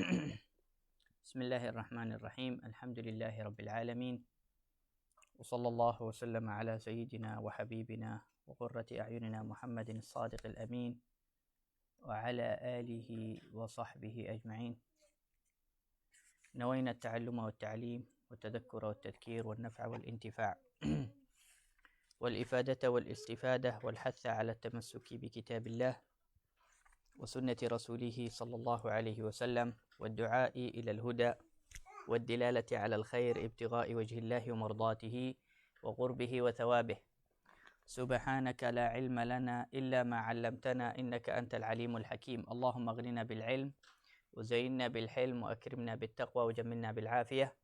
بسم الله الرحمن الرحيم. الحمد لله رب العالمين، وصلى الله وسلم على سيدنا وحبيبنا وقرة أعيننا محمد الصادق الأمين وعلى آله وصحبه أجمعين. نوينا التعلم والتعليم والتذكر والتذكير والنفع والانتفاع والإفادة والاستفادة والحث على التمسك بكتاب الله وسنة رسوله صلى الله عليه وسلم والدعاء إلى الهدى والدلالة على الخير ابتغاء وجه الله ومرضاته وقربه وثوابه. سبحانك لا علم لنا إلا ما علمتنا إنك أنت العليم الحكيم. اللهم اغننا بالعلم وزينا بالحلم وأكرمنا بالتقوى وجملنا بالعافية.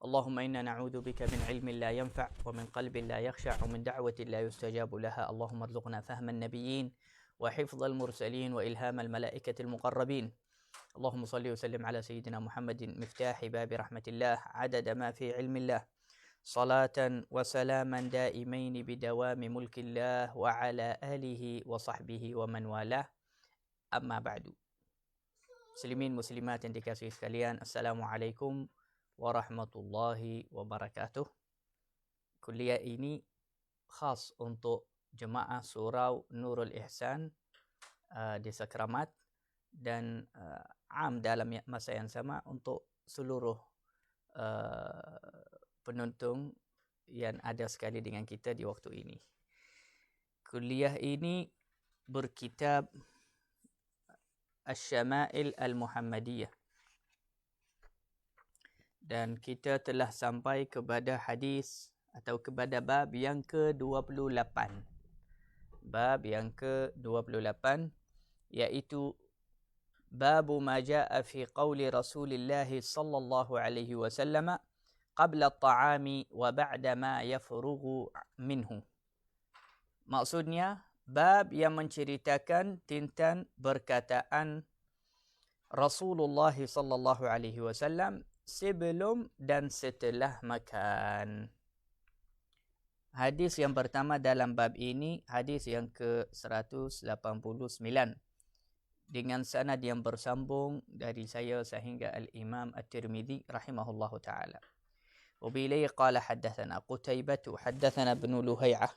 اللهم إنا نعوذ بك من علم لا ينفع ومن قلب لا يخشع ومن دعوة لا يستجاب لها. اللهم ارزقنا فهم النبيين وحفظ المرسلين وإلهام الملائكة المقربين. اللهم صل وسلم على سيدنا محمد مفتاح باب رحمة الله عدد ما في علم الله، صلاة وسلاما دائمين بدوام ملك الله وعلى آله وصحبه ومن والاه. أما بعد. Muslimin muslimat yang dikasihi sekalian, Assalamualaikum warahmatullahi wabarakatuh. Kuliah ini khas untuk jemaah Surau Nurul Ihsan Desa Keramat dan am dalam masa yang sama untuk seluruh penonton yang ada sekali dengan kita di waktu ini. Kuliah ini berkitab Asy-Syama'il Al-Muhammadiyah. Dan kita telah sampai kepada hadis atau kepada bab yang ke-28. Bab yang ke-28 iaitu babu ma jaa fi qawli Rasulillah sallallahu alaihi wasallam qabla at-ta'ami wa ba'da ma yafrughu minhu. Maksudnya bab yang menceritakan tentang perkataan Rasulullah sallallahu alaihi wasallam sebelum dan setelah makan. Hadis yang pertama dalam bab ini, hadis yang ke-189 dengan sanad yang bersambung dari saya sehingga Al-Imam At-Tirmidzi rahimahullahu taala. وبإليه قال حدثنا قتيبة حدثنا ابن لهيعة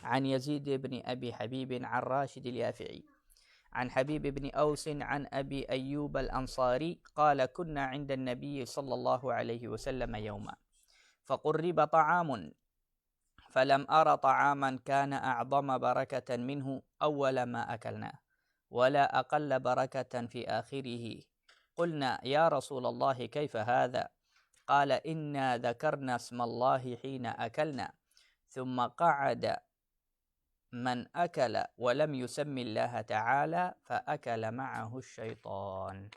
عن يزيد بن أبي حبيب عن راشد اليافعي عن حبيب بن أوس عن أبي أيوب الأنصاري قال كنا عند النبي صلى الله عليه وسلم يوما فقرب طعام فلم أر طعاما كان أعظم بركة منه أول ما أكلنا ولا أقل بركة في آخره. قلنا يا رسول الله كيف هذا؟ قال إنا ذكرنا اسم الله حين أكلنا ثم قعد من أكل ولم يسم الله تعالى فأكل معه الشيطان.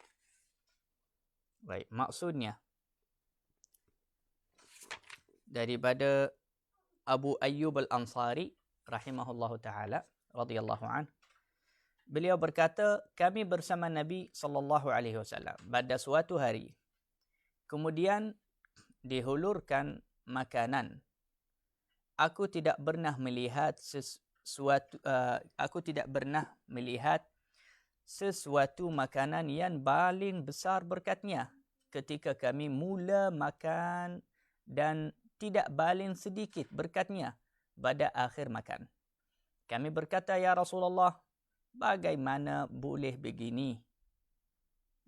Baik, maksudnya daripada Abu Ayyub Al-Ansari rahimahullahu taala radhiyallahu anhu, beliau berkata, kami bersama Nabi sallallahu alaihi wasallam pada suatu hari. Kemudian dihulurkan makanan. Aku tidak pernah melihat sesuatu makanan yang paling besar berkatnya ketika kami mula makan dan tidak paling sedikit berkatnya pada akhir makan. Kami berkata, ya Rasulullah, bagaimana boleh begini?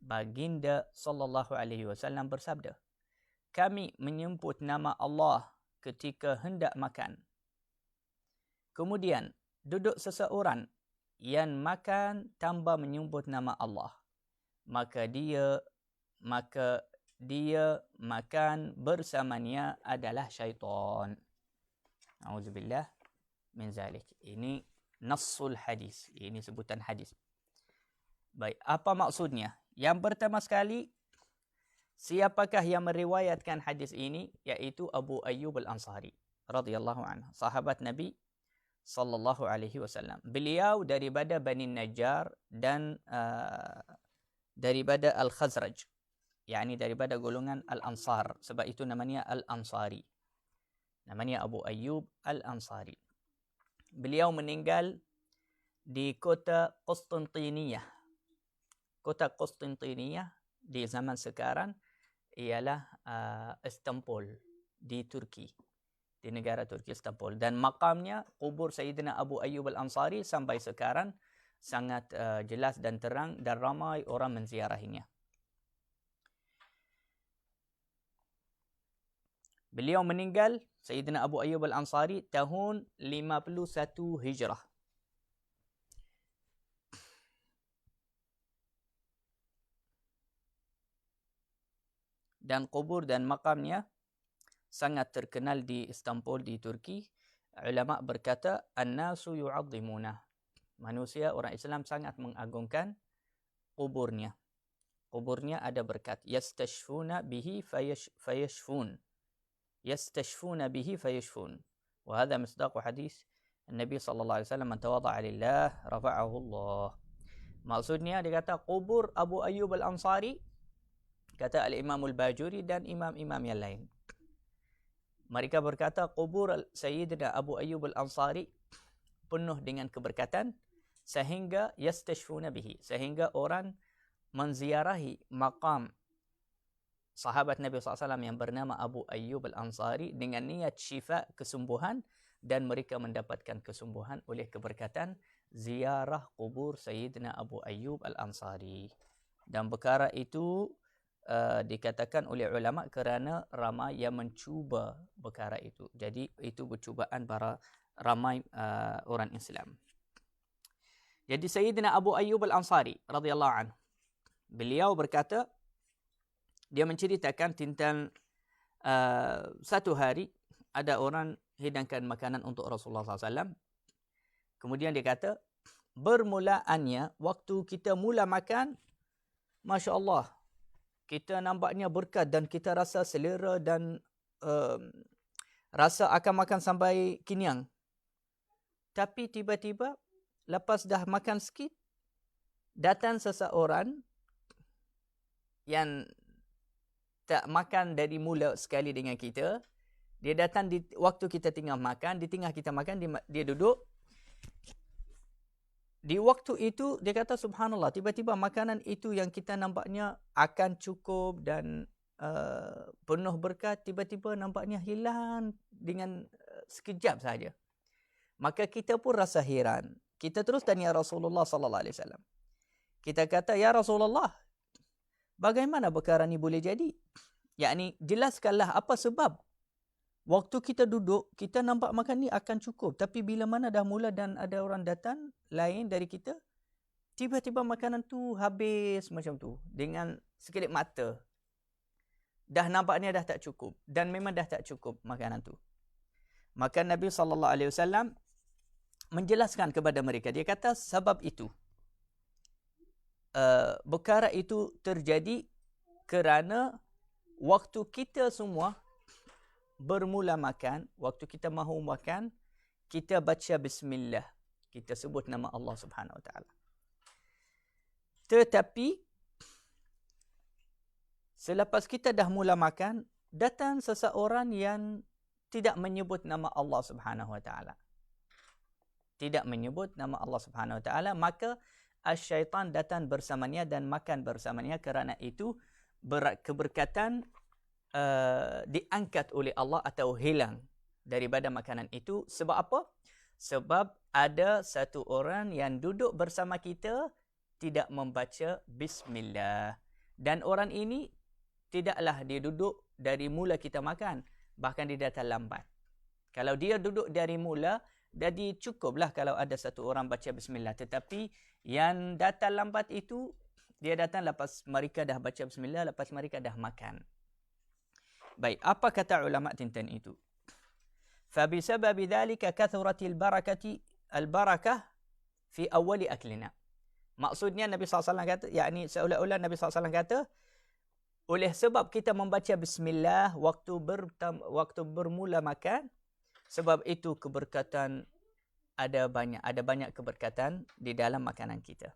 Baginda sallallahu alaihi wasallam bersabda, kami menyebut nama Allah ketika hendak makan. Kemudian duduk seseorang yang makan tanpa menyebut nama Allah, maka dia makan bersamanya adalah syaitan. Auzubillah min zalik. Ini nassul hadis. Ini sebutan hadis. Baik, apa maksudnya? Yang pertama sekali, siapakah yang meriwayatkan hadis ini? Yaitu Abu Ayyub Al-Ansari radhiyallahu anhu, sahabat Nabi sallallahu alaihi wasallam. Beliau daripada Bani Najjar dan daripada Al-Khazraj, yakni daripada golongan Al-Ansar, sebab itu namanya Al-Ansari. Namanya Abu Ayyub Al-Ansari. Beliau meninggal di kota Konstantiniyah kota Konstantiniyah di zaman sekarang ialah Istanbul di Turki, di negara Turki, Istanbul. Dan makamnya, kubur Sayyidina Abu Ayyub Al-Ansari sampai sekarang sangat jelas dan terang dan ramai orang menziarahinya. Beliau meninggal, Sayyidina Abu Ayyub Al-Ansari, tahun 51 Hijrah. Dan kubur dan makamnya sangat terkenal di Istanbul di Turki. Ulama berkata, "An-nasu yu'azzimunah." Manusia, orang Islam sangat mengagungkan kuburnya. Kuburnya ada berkat. Yastashfuna bihi fayashfun. Yastashfuna bihi fayashfun. Wa hadha misdaq hadis Nabi sallallahu alaihi wasallam, "Man tawadha'a lillah rafa'ahu Allah." Maksudnya dia kata kubur Abu Ayyub Al-Ansari, kata Al-Imam Al-Bajuri dan imam-imam yang lain. Mereka berkata kubur Sayyidina Abu Ayyub Al-Ansari penuh dengan keberkatan sehingga yastashfuna bihi, sehingga orang menziarahi maqam sahabat Nabi SAW yang bernama Abu Ayyub Al-Ansari dengan niat syifa, kesembuhan, dan mereka mendapatkan kesembuhan oleh keberkatan ziarah kubur Sayyidina Abu Ayyub Al-Ansari. Dan perkara itu dikatakan oleh ulama kerana ramai yang mencuba perkara itu. Jadi itu percubaan para ramai orang Islam. Jadi Sayyidina Abu Ayyub Al-Ansari radhiyallahu anhu, beliau berkata, dia menceritakan tentang satu hari ada orang hidangkan makanan untuk Rasulullah SAW. Kemudian dia kata, bermulaannya waktu kita mula makan, Masya Allah, kita nampaknya berkat dan kita rasa selera dan rasa akan makan sampai kenyang. Tapi tiba-tiba lepas dah makan sikit, datang seseorang yang tak makan dari mula sekali dengan kita. Dia datang di waktu kita tengah makan, di tengah kita makan, dia duduk. Di waktu itu, dia kata subhanallah, tiba-tiba makanan itu yang kita nampaknya akan cukup dan penuh berkat, tiba-tiba nampaknya hilang dengan sekejap saja. Maka kita pun rasa heran. Kita terus tanya Rasulullah sallallahu alaihi wasallam. Kita kata, ya Rasulullah, bagaimana perkara ni boleh jadi? Yakni jelaskanlah apa sebab waktu kita duduk, kita nampak makan ni akan cukup. Tapi bila mana dah mula dan ada orang datang lain dari kita, tiba-tiba makanan tu habis macam tu. Dengan sekelip mata. Dah nampaknya dah tak cukup. Dan memang dah tak cukup makanan tu. Maka Nabi SAW menjelaskan kepada mereka. Dia kata sebab itu. Perkara itu terjadi kerana waktu kita semua bermula makan, waktu kita mahu makan, kita baca bismillah. Kita sebut nama Allah Subhanahu Wa Taala. Tetapi selepas kita dah mula makan, datang seseorang yang tidak menyebut nama Allah Subhanahu Wa Taala. Tidak menyebut nama Allah Subhanahu Wa Taala, maka syaitan datang bersamanya dan makan bersamanya. Kerana itu keberkatan diangkat oleh Allah atau hilang daripada makanan itu. Sebab apa? Sebab ada satu orang yang duduk bersama kita tidak membaca bismillah. Dan orang ini tidaklah dia duduk dari mula kita makan, bahkan dia datang lambat. Kalau dia duduk dari mula, jadi cukuplah kalau ada satu orang baca bismillah. Tetapi yang datang lambat itu, dia datang lepas mereka dah baca bismillah, lepas mereka dah makan. Baik, apa kata ulama tentang itu? فَبِسَبَبِ ذَلِكَ كَثُرَتِ الْبَرَكَةِ فِي أَوَّلِ أَكْلِنَا. Maksudnya Nabi SAW kata, yakni seolah-olah Nabi SAW kata, oleh sebab kita membaca bismillah waktu bermula makan, sebab itu keberkatan ada banyak keberkatan di dalam makanan kita.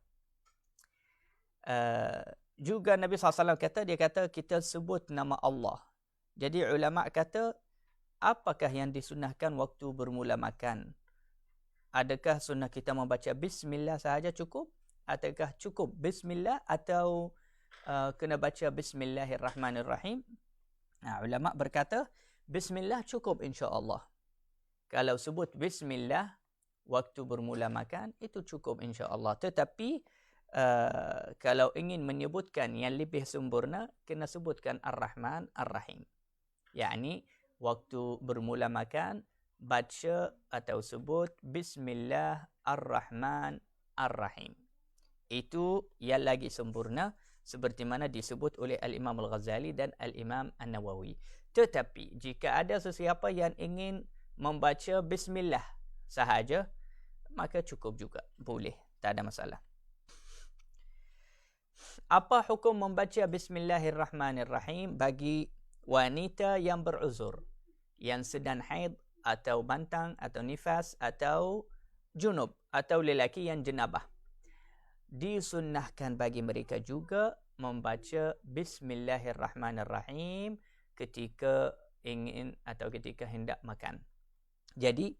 Juga Nabi SAW kata, dia kata kita sebut nama Allah. Jadi ulama kata, apakah yang disunahkan waktu bermula makan? Adakah sunnah kita membaca bismillah sahaja cukup? ataukah cukup bismillah atau kena baca bismillahirrahmanirrahim? Ulama berkata bismillah cukup insya-Allah. Kalau sebut bismillah waktu bermula makan itu cukup insya-Allah. Tetapi kalau ingin menyebutkan yang lebih sempurna kena sebutkan Ar-Rahman Ar-Rahim. Yakni waktu bermula makan baca atau sebut bismillah Ar-Rahman Ar-Rahim. Itu yang lagi sempurna seperti mana disebut oleh Al-Imam Al-Ghazali dan Al-Imam An-Nawawi. Tetapi jika ada sesiapa yang ingin membaca bismillah sahaja, maka cukup juga, boleh, tak ada masalah. Apa hukum membaca bismillahirrahmanirrahim bagi wanita yang beruzur, yang sedang haid atau bantang atau nifas atau junub atau lelaki yang jenabah? Disunnahkan bagi mereka juga membaca bismillahirrahmanirrahim ketika ingin atau ketika hendak makan. Jadi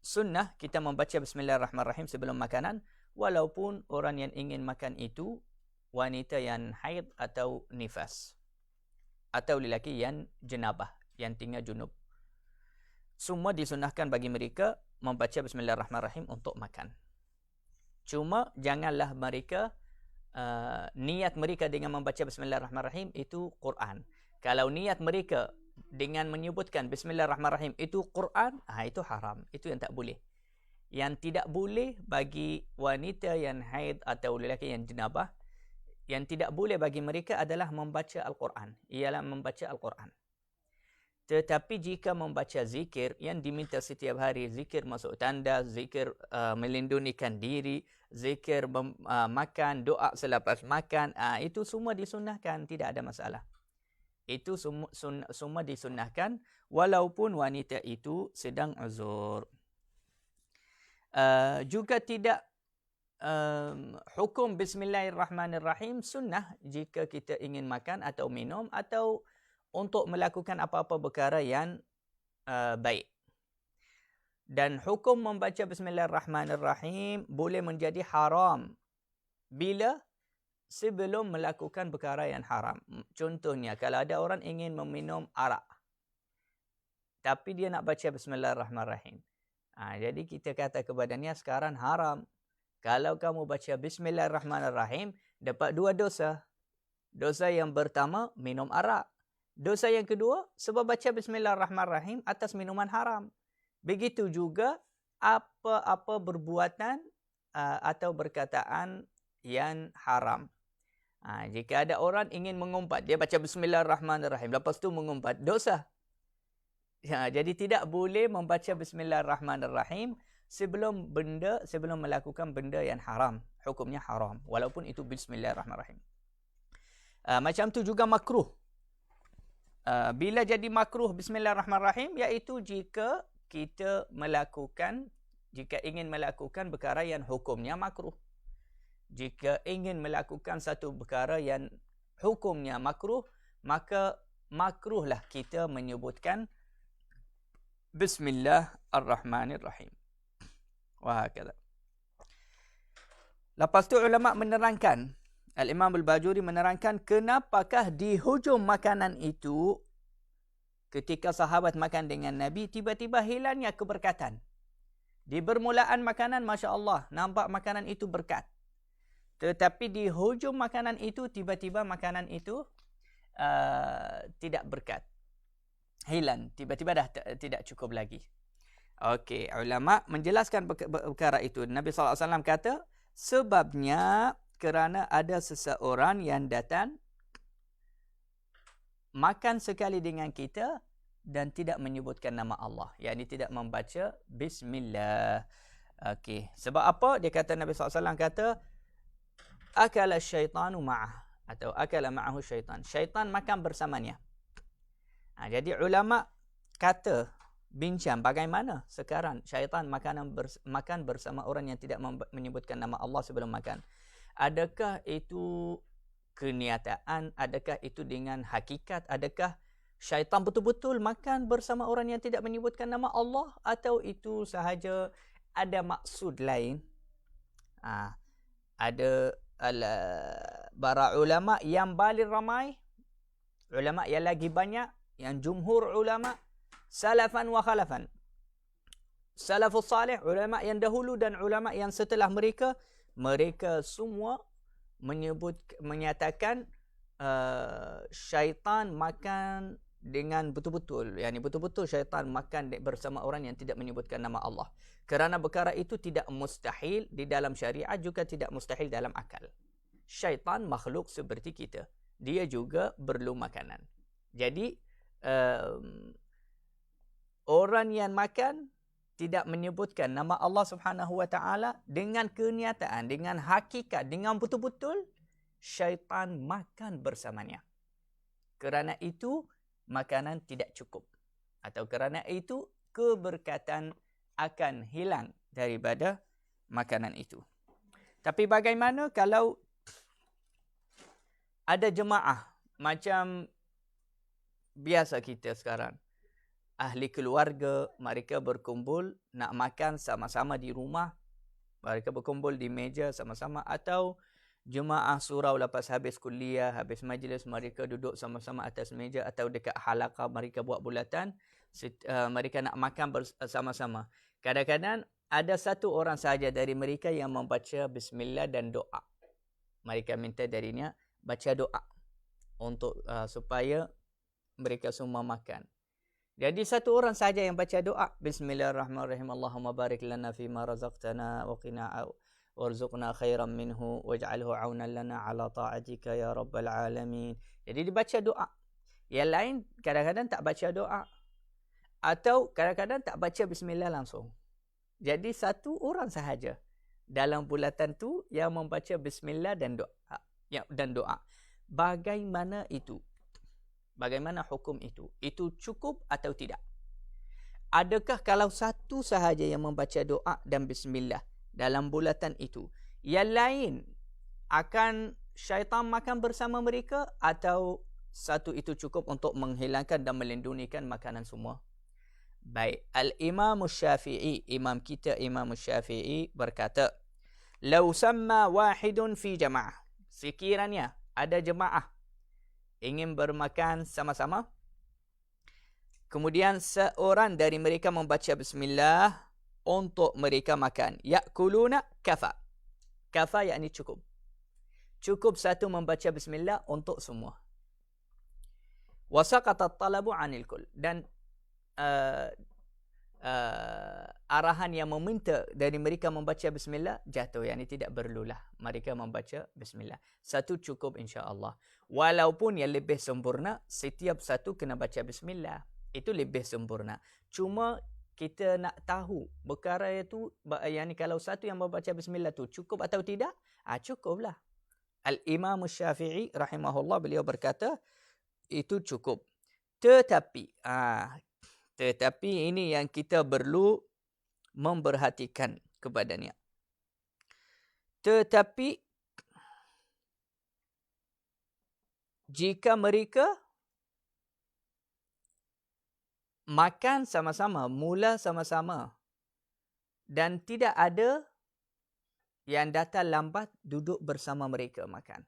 sunnah kita membaca bismillahirrahmanirrahim sebelum makanan, walaupun orang yang ingin makan itu wanita yang haid atau nifas atau lelaki yang jenabah, yang tinggal junub. Semua disunnahkan bagi mereka membaca bismillahirrahmanirrahim untuk makan. Cuma janganlah mereka niat mereka dengan membaca bismillahirrahmanirrahim itu Quran. Kalau niat mereka dengan menyebutkan bismillahirrahmanirrahim itu Quran, itu haram. Itu yang tak boleh. Yang tidak boleh bagi wanita yang haid atau lelaki yang jenabah, yang tidak boleh bagi mereka adalah membaca Al-Quran. Ialah membaca Al-Quran. Tetapi jika membaca zikir yang diminta setiap hari, zikir masuk tanda, zikir melindungikan diri, zikir makan, doa selepas makan, itu semua disunnahkan, tidak ada masalah. Itu semua disunnahkan walaupun wanita itu sedang uzur. Juga tidak hukum bismillahirrahmanirrahim sunnah jika kita ingin makan atau minum atau untuk melakukan apa-apa perkara yang baik. Dan hukum membaca bismillahirrahmanirrahim boleh menjadi haram bila sebelum melakukan perkara yang haram. Contohnya, kalau ada orang ingin meminum arak, tapi dia nak baca bismillahirrahmanirrahim. Jadi kita kata kepadanya, sekarang haram. Kalau kamu baca bismillahirrahmanirrahim, dapat 2 dosa. Dosa yang pertama, minum arak. Dosa yang kedua, sebab baca bismillahirrahmanirrahim atas minuman haram. Begitu juga apa-apa perbuatan atau perkataan yang haram. Jika ada orang ingin mengumpat, dia baca bismillahirrahmanirrahim, lepas tu mengumpat, dosa. Jadi tidak boleh membaca bismillahirrahmanirrahim sebelum melakukan benda yang haram. Hukumnya haram, walaupun itu bismillahirrahmanirrahim. Macam tu juga makruh. Bila jadi makruh bismillahirrahmanirrahim, iaitu jika ingin melakukan perkara yang hukumnya makruh. Jika ingin melakukan satu perkara yang hukumnya makruh, maka makruhlah kita menyebutkan bismillahirrahmanirrahim. Wahakala. Lepas tu ulama menerangkan, Al-Imam Al-Bajuri menerangkan kenapakah di hujung makanan itu ketika sahabat makan dengan Nabi tiba-tiba hilangnya keberkatan. Di permulaan makanan, Masya Allah, nampak makanan itu berkat. Tetapi di hujung makanan itu tiba-tiba makanan itu tidak berkat. Hilang, tiba-tiba dah tidak cukup lagi. Okey, ulama menjelaskan perkara itu. Nabi SAW kata, sebabnya kerana ada seseorang yang datang makan sekali dengan kita dan tidak menyebutkan nama Allah. Yakni tidak membaca bismillah. Okey, sebab apa? Dia kata, Nabi SAW kata, akala syaitanu ma'ah, atau akala ma'ahu syaitan. Syaitan makan bersamanya. Jadi ulama kata, bincang bagaimana sekarang syaitan makan bersama orang yang tidak menyebutkan nama Allah sebelum makan. Adakah itu kenyataan? Adakah itu dengan hakikat? Adakah syaitan betul-betul makan bersama orang yang tidak menyebutkan nama Allah? Atau itu sahaja ada maksud lain? Ada para ulama yang paling ramai, ulama yang lagi banyak, yang jumhur ulama, salafan wa khalafan. Salafus salih, ulama yang dahulu dan ulama yang setelah mereka, mereka semua menyatakan syaitan makan dengan betul-betul, yakni betul-betul syaitan makan bersama orang yang tidak menyebutkan nama Allah. Kerana perkara itu tidak mustahil di dalam syariat, juga tidak mustahil dalam akal. Syaitan makhluk seperti kita. Dia juga perlu makanan. Jadi orang yang makan tidak menyebutkan nama Allah Subhanahu wa taala dengan kenyataan, dengan hakikat, dengan betul-betul, syaitan makan bersamanya. Kerana itu makanan tidak cukup, atau kerana itu keberkatan akan hilang daripada makanan itu. Tapi bagaimana kalau ada jemaah macam biasa kita sekarang, ahli keluarga, mereka berkumpul nak makan sama-sama di rumah, mereka berkumpul di meja sama-sama, atau jemaah surau lepas habis kuliah, habis majlis, mereka duduk sama-sama atas meja, atau dekat halaqah mereka buat bulatan, mereka nak makan bersama-sama. Kadang-kadang ada satu orang sahaja dari mereka yang membaca bismillah dan doa. Mereka minta darinya baca doa untuk supaya mereka semua makan. Jadi satu orang saja yang baca doa, bismillahirrahmanirrahim, Allahumma barik lana fima razaqtana wa qina warzuqna khairan minhu waj'alhu 'aunan lana 'ala ta'atika ya rabbal alamin. Jadi dibaca doa. Yang lain kadang-kadang tak baca doa, atau kadang-kadang tak baca bismillah langsung. Jadi satu orang sahaja dalam bulatan tu yang membaca bismillah dan doa. Bagaimana itu? Bagaimana hukum itu? Itu cukup atau tidak? Adakah kalau satu sahaja yang membaca doa dan bismillah dalam bulatan itu, yang lain akan syaitan makan bersama mereka, atau satu itu cukup untuk menghilangkan dan melindungikan makanan semua? Baik, Al-Imam Syafi'i, imam kita Imam Syafi'i berkata, "Lau samma wahidun fi jama'ah." Sekiranya ada jemaah ingin bermakan sama-sama, kemudian seorang dari mereka membaca bismillah untuk mereka makan. Ya'kuluna kafa. Kafa yakni cukup. Cukup satu membaca bismillah untuk semua. Wasaqata at-talabu 'anil kull. Dan arahan yang meminta dari mereka membaca bismillah jatuh, yakni tidak perlulah mereka membaca bismillah. Satu cukup insya-Allah. Walaupun yang lebih sempurna setiap satu kena baca bismillah. Itu lebih sempurna. Cuma kita nak tahu perkara itu, yakni kalau satu yang membaca bismillah tu cukup atau tidak? Cukuplah. Al-Imam Syafi'i rahimahullah, beliau berkata itu cukup. Tetapi ini yang kita perlu memperhatikan kepadanya. Tetapi jika mereka makan sama-sama, mula sama-sama, dan tidak ada yang datang lambat duduk bersama mereka makan.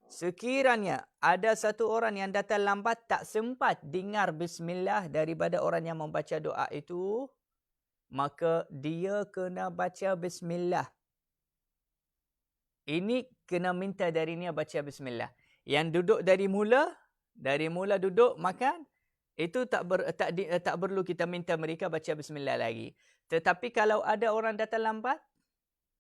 Sekiranya ada satu orang yang datang lambat, tak sempat dengar bismillah daripada orang yang membaca doa itu, maka dia kena baca bismillah. Ini kena minta darinya baca bismillah. Yang duduk dari mula duduk makan, itu tak perlu kita minta mereka baca bismillah lagi. Tetapi kalau ada orang datang lambat,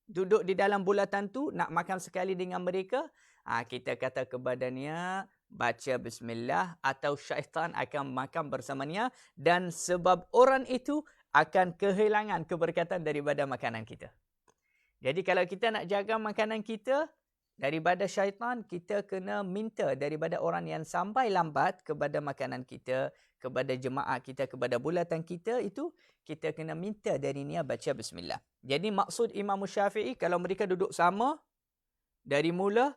duduk di dalam bulatan tu, nak makan sekali dengan mereka, kita kata kepadanya baca bismillah, atau syaitan akan makan bersamanya, dan sebab orang itu akan kehilangan keberkatan daripada makanan kita. Jadi kalau kita nak jaga makanan kita daripada syaitan, kita kena minta daripada orang yang sampai lambat kepada makanan kita, kepada jemaah kita, kepada bulatan kita itu, kita kena minta darinya baca bismillah. Jadi maksud Imam Syafi'i, kalau mereka duduk sama dari mula,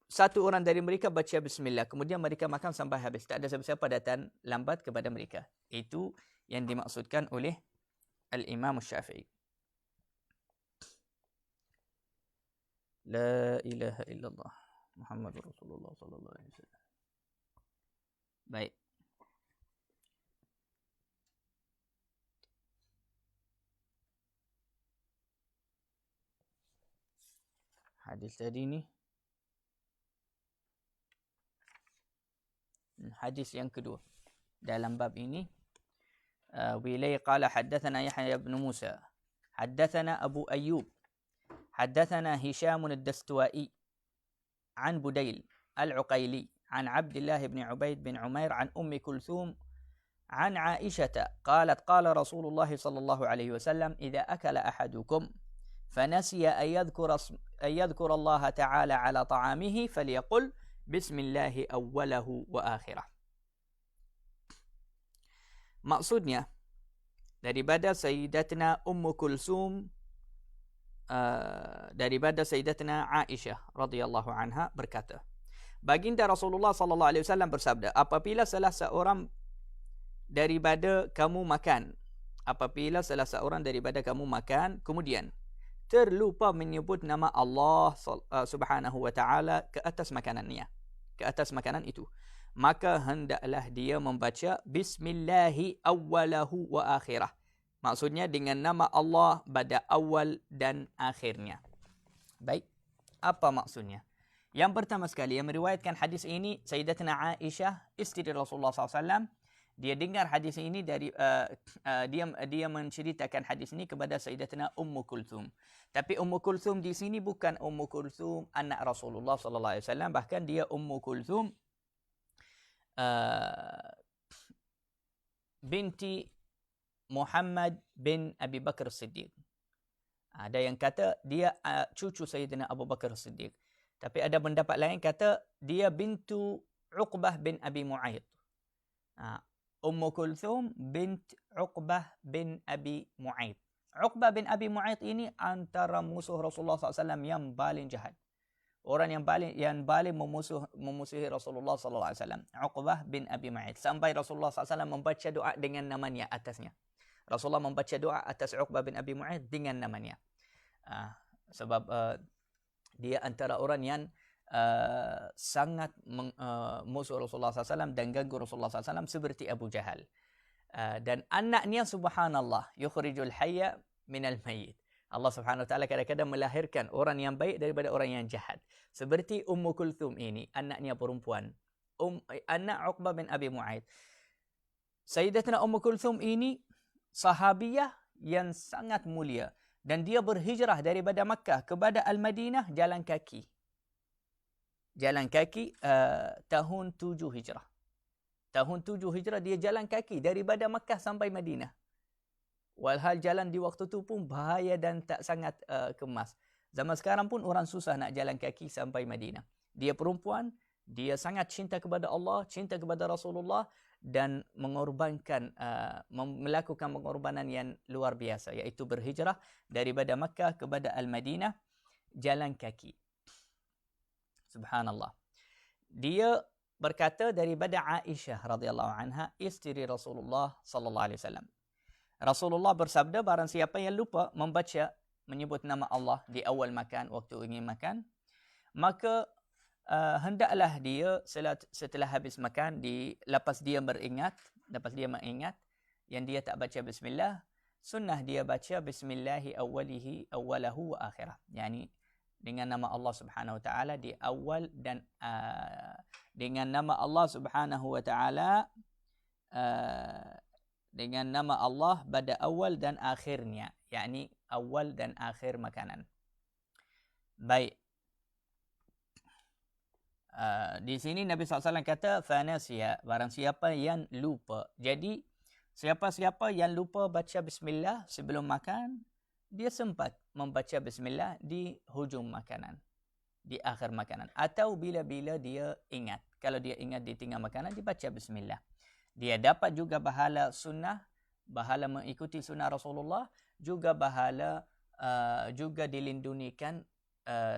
satu orang dari mereka baca bismillah, kemudian mereka makan sampai habis, tak ada siapa-siapa datang lambat kepada mereka. Itu yang dimaksudkan oleh Al-Imam Syafi'i. La ilaha illallah Muhammadur Rasulullah sallallahu alaihi wasallam. Baik. Hadis tadi ni hadis yang kedua dalam bab ini. وإليه قال حدثنا يحيى بن موسى حدثنا أبو أيوب حدثنا هشام الدستوائي عن بديل العقيلي عن عبد الله بن عبيد بن عمير عن أم كلثوم عن عائشة قالت قال رسول الله صلى الله عليه وسلم إذا أكل أحدكم فنسي أن يذكر الله تعالى على طعامه فليقل بسم الله أوله وآخره. Maksudnya daripada Sayyidatina Kulthum daripada Sayyidatina Aisyah radhiyallahu anha berkata, baginda Rasulullah sallallahu alaihi wasallam bersabda, apabila salah seorang daripada kamu makan, kemudian terlupa menyebut nama Allah Subhanahu wa taala ke atas makanan itu, maka hendaklah dia membaca bismillahi awwalahu wa akhirah. Maksudnya dengan nama Allah pada awal dan akhirnya. Baik, apa maksudnya? Yang pertama sekali yang meriwayatkan hadis ini Sayyidatina Aisyah, isteri Rasulullah SAW. Dia dengar hadis ini dari dia menceritakan hadis ini kepada Sayyidatina Kulthum. Tapi Kulthum di sini bukan Kulthum anak Rasulullah SAW, bahkan dia Kulthum binti Muhammad bin Abi Bakar Siddiq. Ada yang kata dia cucu Sayyidina Abu Bakar Siddiq. Tapi ada pendapat lain kata dia bintu Uqbah bin Abi Mu'ayth. Kulthum bint Uqbah bin Abi Mu'ayth. Uqbah bin Abi Mu'ayth ini antara musuh Rasulullah SAW yang paling jahat. Orang yang paling memusuhi Rasulullah SAW. Uqbah bin Abi Mu'ayth. Sampai Rasulullah SAW membaca doa dengan namanya atasnya. Rasulullah membaca doa atas Uqbah bin Abi Mu'ayth dengan namanya. Sebab dia antara orang yang sangat musuh Rasulullah SAW dan ganggu Rasulullah SAW seperti Abu Jahal. Dan anaknya subhanallah yukhrijul hayya minal mayyit. Allah Subhanahu wa taala kadang-kadang melahirkan orang yang baik daripada orang yang jahat. Seperti Kulthum ini, anaknya perempuan. Anak Uqbah bin Abi Mu'ayth. Sayyidatina Kulthum ini sahabiyah yang sangat mulia. Dan dia berhijrah daripada Makkah kepada Al-Madinah jalan kaki. Tahun 7 Hijrah. Tahun 7 Hijrah dia jalan kaki daripada Makkah sampai Madinah. Walhal jalan di waktu itu pun bahaya dan tak sangat kemas. Zaman sekarang pun orang susah nak jalan kaki sampai Madinah. Dia perempuan, dia sangat cinta kepada Allah, cinta kepada Rasulullah dan melakukan pengorbanan yang luar biasa, iaitu berhijrah daripada Makkah kepada Al-Madinah jalan kaki. Subhanallah. Dia berkata daripada Aisyah radhiyallahu anha, isteri Rasulullah sallallahu alaihi wasallam. Rasulullah bersabda, barang siapa yang lupa menyebut nama Allah di awal makan, waktu ingin makan, maka hendaklah dia setelah habis makan, lepas dia mengingat yang dia tak baca bismillah, sunnah dia baca bismillahi awwalahu wa akhirah. Yani dengan nama Allah Subhanahu wa taala di awal dan dengan nama Allah Subhanahu wa taala dengan nama Allah pada awal dan akhirnya, yakni awal dan akhir makanan. Baik. Di sini Nabi SAW kata fanasiya, barang siapa yang lupa. Jadi siapa-siapa yang lupa baca bismillah sebelum makan, dia sempat membaca bismillah di hujung makanan, di akhir makanan, atau bila-bila dia ingat. Kalau dia ingat di tengah makanan, dibaca bismillah. Dia dapat juga bahala sunnah, bahala mengikuti sunnah Rasulullah, juga bahala juga dilindungikan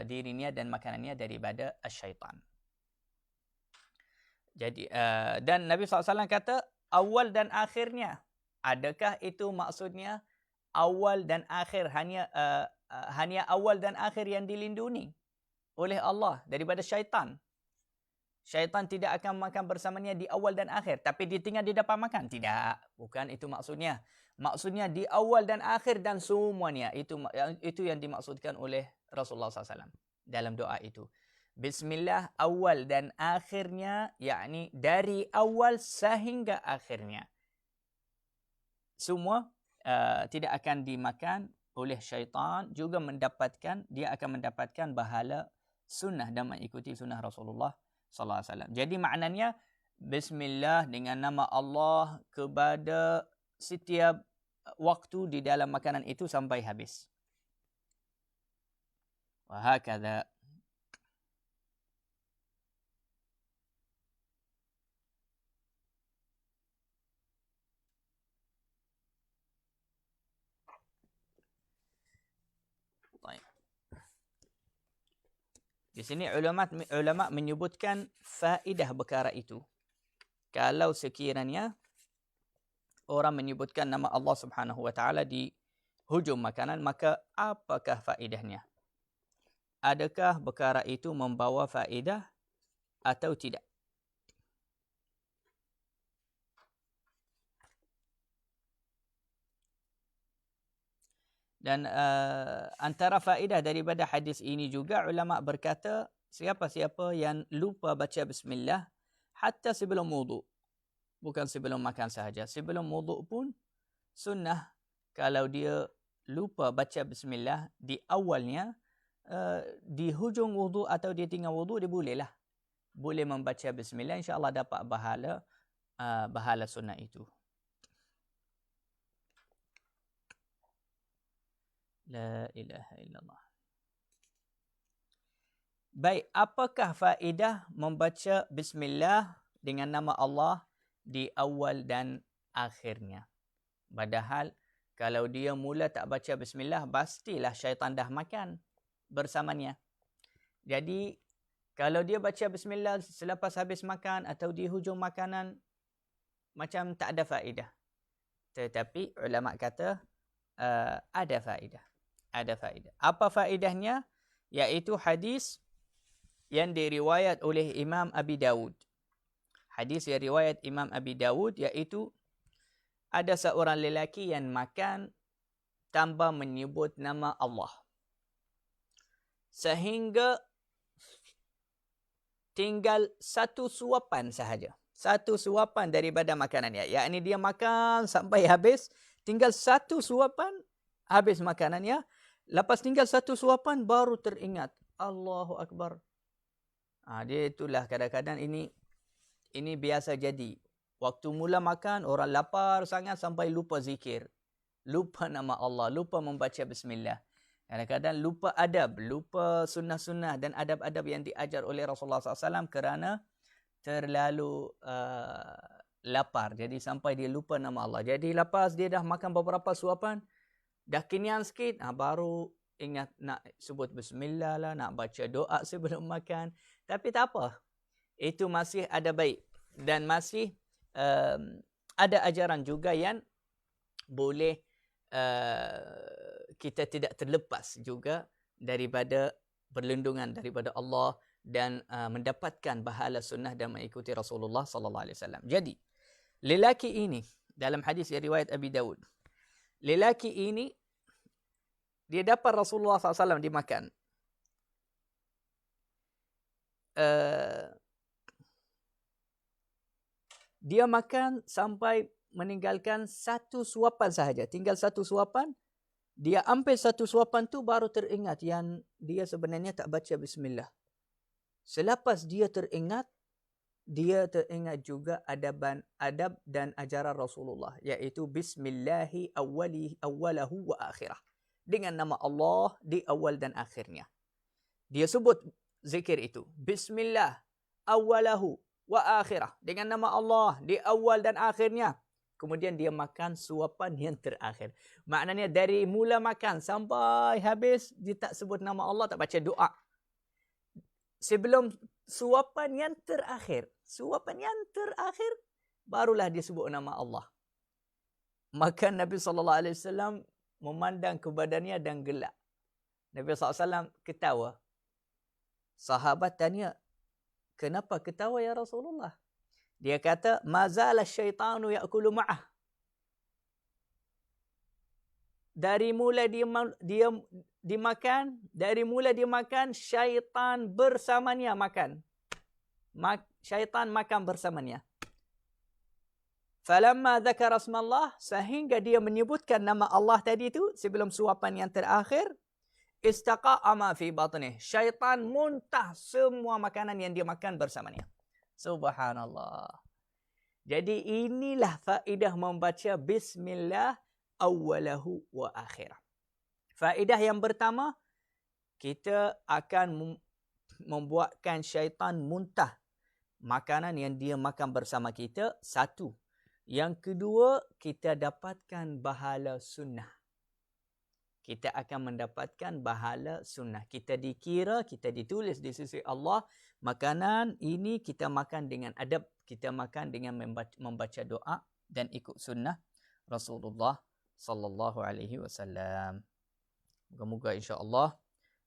dirinya dan makanannya daripada syaitan. Jadi dan Nabi SAW kata awal dan akhirnya. Adakah itu maksudnya awal dan akhir hanya awal dan akhir yang dilindungi? oleh Allah daripada syaitan. Syaitan tidak akan makan bersamanya di awal dan akhir. Tapi dia tinggal di depan makan. Tidak. Bukan itu maksudnya. Maksudnya di awal dan akhir dan semuanya. Itu yang dimaksudkan oleh Rasulullah SAW dalam doa itu. Bismillah awal dan akhirnya. Yakni dari awal sehingga akhirnya. Semua tidak akan dimakan oleh syaitan. Juga dia akan mendapatkan pahala sunnah dan mengikuti sunnah Rasulullah sallallahu alaihi wasallam. Jadi maknanya bismillah dengan nama Allah kepada setiap waktu di dalam makanan itu sampai habis. Wa hakadha. Di sini ulama menyebutkan faedah perkara itu. Kalau sekiranya orang menyebutkan nama Allah Subhanahu wa taala di hujung makanan, maka apakah faedahnya? Adakah perkara itu membawa faedah atau tidak? Dan antara faedah daripada hadis ini juga ulama berkata siapa-siapa yang lupa baca bismillah hatta sebelum wudu, bukan sebelum makan sahaja, sebelum wudu pun sunnah kalau dia lupa baca bismillah di awalnya, di hujung wudu atau dia tinggal wudu, dia boleh membaca bismillah, insya-Allah dapat pahala sunnah itu. La ilaha illallah. Baik, apakah faedah membaca bismillah dengan nama Allah di awal dan akhirnya? Padahal kalau dia mula tak baca bismillah, pastilah syaitan dah makan bersamanya. Jadi kalau dia baca bismillah selepas habis makan atau di hujung makanan, macam tak ada faedah. Tetapi ulama kata ada faedah. Ada faedah. Apa faedahnya? Iaitu hadis yang diriwayat oleh Imam Abi Dawud. Hadis yang riwayat Imam Abi Dawud iaitu ada seorang lelaki yang makan tanpa menyebut nama Allah. Sehingga tinggal satu suapan sahaja. Satu suapan daripada makanannya. Yakni dia makan sampai habis, tinggal satu suapan habis makanannya. Lepas tinggal satu suapan baru teringat. Allahu Akbar. Dia itulah kadang-kadang ini biasa jadi. Waktu mula makan, orang lapar sangat sampai lupa zikir. Lupa nama Allah, lupa membaca bismillah. Kadang-kadang lupa adab, lupa sunnah-sunnah dan adab-adab yang diajar oleh Rasulullah SAW kerana terlalu lapar. Jadi sampai dia lupa nama Allah. Jadi lepas dia dah makan beberapa suapan, dah kenyang sikit, baru ingat nak sebut bismillah lah, nak baca doa sebelum makan. Tapi tak apa. Itu masih ada baik. Dan masih ada ajaran juga yang boleh kita tidak terlepas juga daripada perlindungan daripada Allah dan mendapatkan pahala sunnah dan mengikuti Rasulullah sallallahu alaihi wasallam. Jadi, lelaki ini dalam hadis riwayat Abi Dawud, lelaki ini dia dapat Rasulullah SAW dimakan. Dia makan sampai meninggalkan satu suapan sahaja. Tinggal satu suapan. Dia ambil satu suapan tu baru teringat yang dia sebenarnya tak baca bismillah. Selepas dia teringat juga adab dan ajaran Rasulullah. Iaitu bismillahi awwalahu wa akhirah. Dengan nama Allah di awal dan akhirnya. Dia sebut zikir itu. Bismillah awwalahu wa akhirah. Dengan nama Allah di awal dan akhirnya. Kemudian dia makan suapan yang terakhir. Maknanya dari mula makan sampai habis, dia tak sebut nama Allah, tak baca doa. Sebelum suapan yang terakhir. Suapan yang terakhir, barulah dia sebut nama Allah. Maka Nabi SAW memandang kebadannya dan gelak. Nabi SAW ketawa. Sahabat tanya, kenapa ketawa ya Rasulullah? Dia kata, mazala syaitanu ya'kulu ma'ah. Dari mula dia dimakan, syaitan bersamanya makan. Syaitan makan bersamanya. Falamma dzakara asmallah, sehingga dia menyebutkan nama Allah tadi itu sebelum suapan yang terakhir, istaqama fi batnih. Syaitan muntah semua makanan yang dia makan bersamanya. Subhanallah. Jadi inilah faedah membaca bismillah awwalahu wa akhirah. Faedah yang pertama, kita akan membuatkan syaitan muntah makanan yang dia makan bersama kita. Satu. Yang kedua, kita dapatkan pahala sunnah. Kita akan mendapatkan pahala sunnah. Kita dikira, kita ditulis di sisi Allah, makanan ini kita makan dengan adab, kita makan dengan membaca doa dan ikut sunnah Rasulullah sallallahu alaihi wasallam. Moga-moga insya-Allah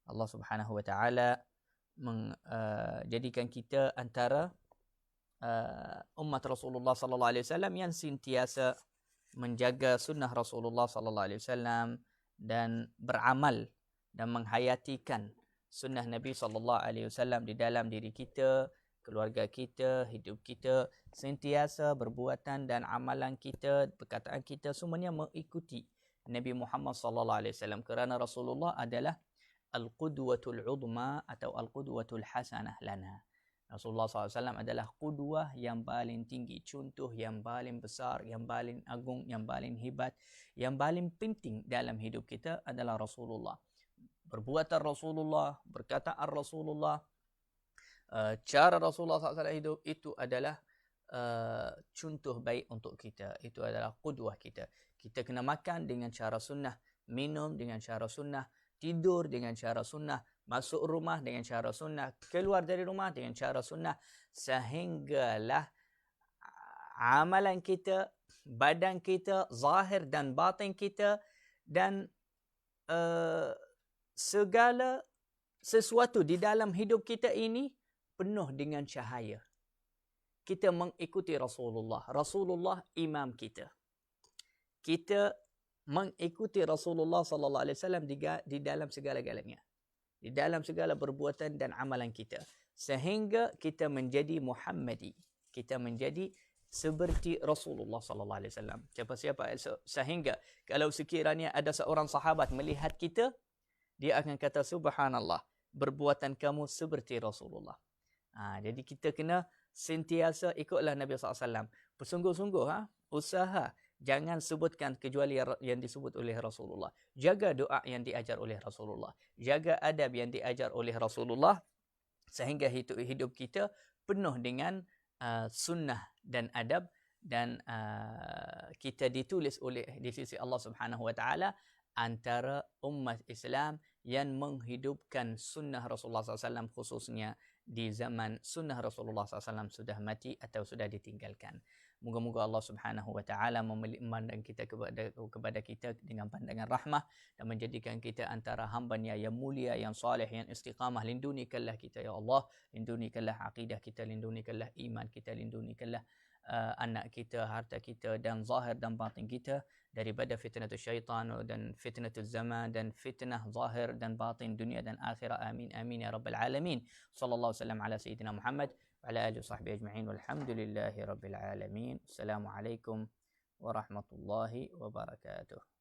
Allah Subhanahu wa taala menjadikan kita antara umat Rasulullah sallallahu alaihi wasallam yang sentiasa menjaga sunnah Rasulullah sallallahu alaihi wasallam dan beramal dan menghayatikan sunnah Nabi sallallahu alaihi wasallam di dalam diri kita, keluarga kita, hidup kita, sentiasa perbuatan dan amalan kita, perkataan kita semuanya mengikuti Nabi Muhammad sallallahu alaihi wasallam, kerana Rasulullah adalah al-qudwatul uzma atau al-qudwatul hasanah lana. Rasulullah SAW adalah qudwah yang paling tinggi, contoh yang paling besar, yang paling agung, yang paling hebat, yang paling penting dalam hidup kita adalah Rasulullah. Perbuatan Rasulullah, perkataan Rasulullah, cara Rasulullah SAW hidup, itu adalah contoh baik untuk kita. Itu adalah qudwah kita. Kita kena makan dengan cara sunnah, minum dengan cara sunnah, tidur dengan cara sunnah, masuk rumah dengan cara sunnah, keluar dari rumah dengan cara sunnah, sehinggalah amalan kita, badan kita, zahir dan batin kita, dan segala sesuatu di dalam hidup kita ini penuh dengan cahaya. Kita mengikuti Rasulullah. Rasulullah imam kita. Kita mengikuti Rasulullah sallallahu alaihi wasallam di dalam segala-galanya, di dalam segala perbuatan dan amalan kita, sehingga kita menjadi Muhammadi, kita menjadi seperti Rasulullah sallallahu alaihi wasallam. Siapa-siapa sehingga kalau sekiranya ada seorang sahabat melihat kita, dia akan kata subhanallah, perbuatan kamu seperti Rasulullah. Jadi kita kena sentiasa ikutlah Nabi SAW. Bersungguh-sungguh, usaha. Jangan sebutkan kecuali yang disebut oleh Rasulullah. Jaga doa yang diajar oleh Rasulullah. Jaga adab yang diajar oleh Rasulullah. Sehingga hidup kita penuh dengan sunnah dan adab. Dan kita ditulis di sisi Allah Subhanahu Wa Taala antara umat Islam yang menghidupkan sunnah Rasulullah SAW, khususnya di zaman sunnah Rasulullah SAW sudah mati atau sudah ditinggalkan. Moga-moga Allah Subhanahu Wa Taala memandang kita kepada kita dengan pandangan rahmah dan menjadikan kita antara hamba-Nya yang mulia, yang saleh, yang istiqamah. Lindunikanlah kita ya Allah, lindunikanlah akidah kita, lindunikanlah iman kita, lindunikanlah anak kita, harta kita dan zahir dan batin kita daripada fitnah syaitan dan fitnah zaman dan fitnah zahir dan batin dunia dan akhirat. Amin amin ya rabbal alamin. Sallallahu alaihi wasallam ala sayyidina Muhammad wa ala alihi washabbihi ajma'in walhamdulillahi rabbil alamin. Assalamualaikum warahmatullahi wabarakatuh.